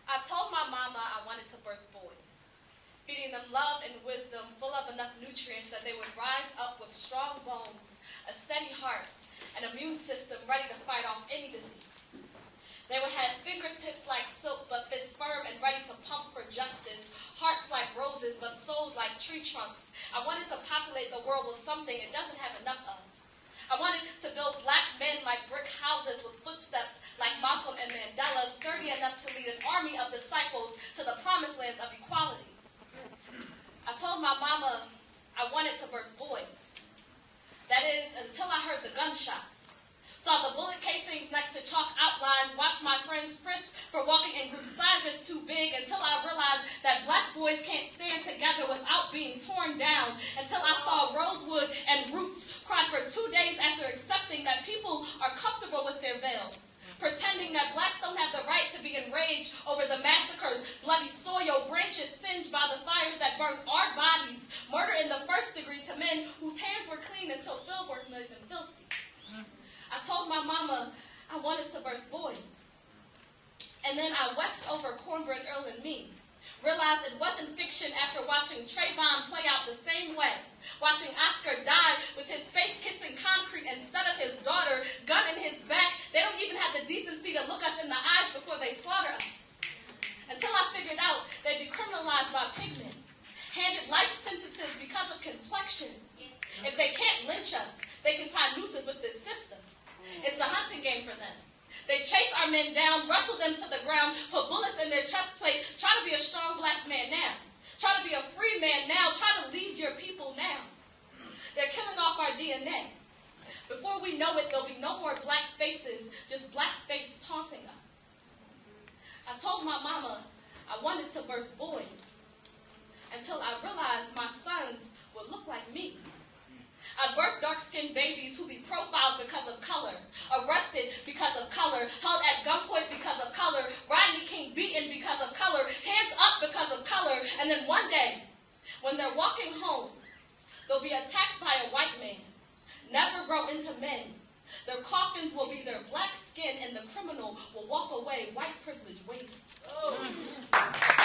I told my mama I wanted to birth boys, feeding them love and wisdom full of enough nutrients that they would rise up with strong bones, a steady heart, an immune system ready to fight off any disease. They would have fingertips like silk but fists firm and ready to pump for justice, hearts like roses but souls like tree trunks. I wanted to populate the world with something it doesn't have enough of. I wanted to build black men like brick houses with footsteps like Malcolm and Mandela, sturdy enough to lead an army of disciples to the promised lands of equality. I told my mama I wanted to birth boys. That is, until I heard the gunshots. Saw the bullet casings next to chalk outlines, watched my friends frisk for walking in group sizes too big, until I realized that black boys can't stand together without being torn down, until I saw Rosewood and Roots cry for 2 days after accepting that people are comfortable with their veils, pretending that blacks don't have the right to be enraged over the massacres, bloody soil, branches singed by the fires that burned our bodies, murder in the first degree to men whose hands were clean until fieldwork made them filthy. I told my mama I wanted to birth boys. And then I wept over Cornbread Earl and me. Realized it wasn't fiction after watching Trayvon play out the same way. Watching Oscar die with his face kissing concrete instead of his daughter, gun in his back. They don't even have the decency to look us in the eyes before they slaughter us. Until I figured out they'd be criminalized by pigment. Handed life sentences because of complexion. If they can't lynch us, they can tie nooses with this system. It's a hunting game for them. They chase our men down, wrestle them to the ground, put bullets in their chest plate, try to be a strong black man now. Try to be a free man now. Try to lead your people now. They're killing off our DNA. Before we know it, there'll be no more black faces, just black face taunting us. I told my mama I wanted to birth boys until I realized my sons would look like me. I'd birth dark-skinned babies who'd be profiled because of color, arrested because of color, held at gunpoint because of color, Rodney King beaten because of color, hands up because of color, and then one day, when they're walking home, they'll be attacked by a white man, never grow into men. Their coffins will be their black skin, and the criminal will walk away, white privilege waiting. Oh.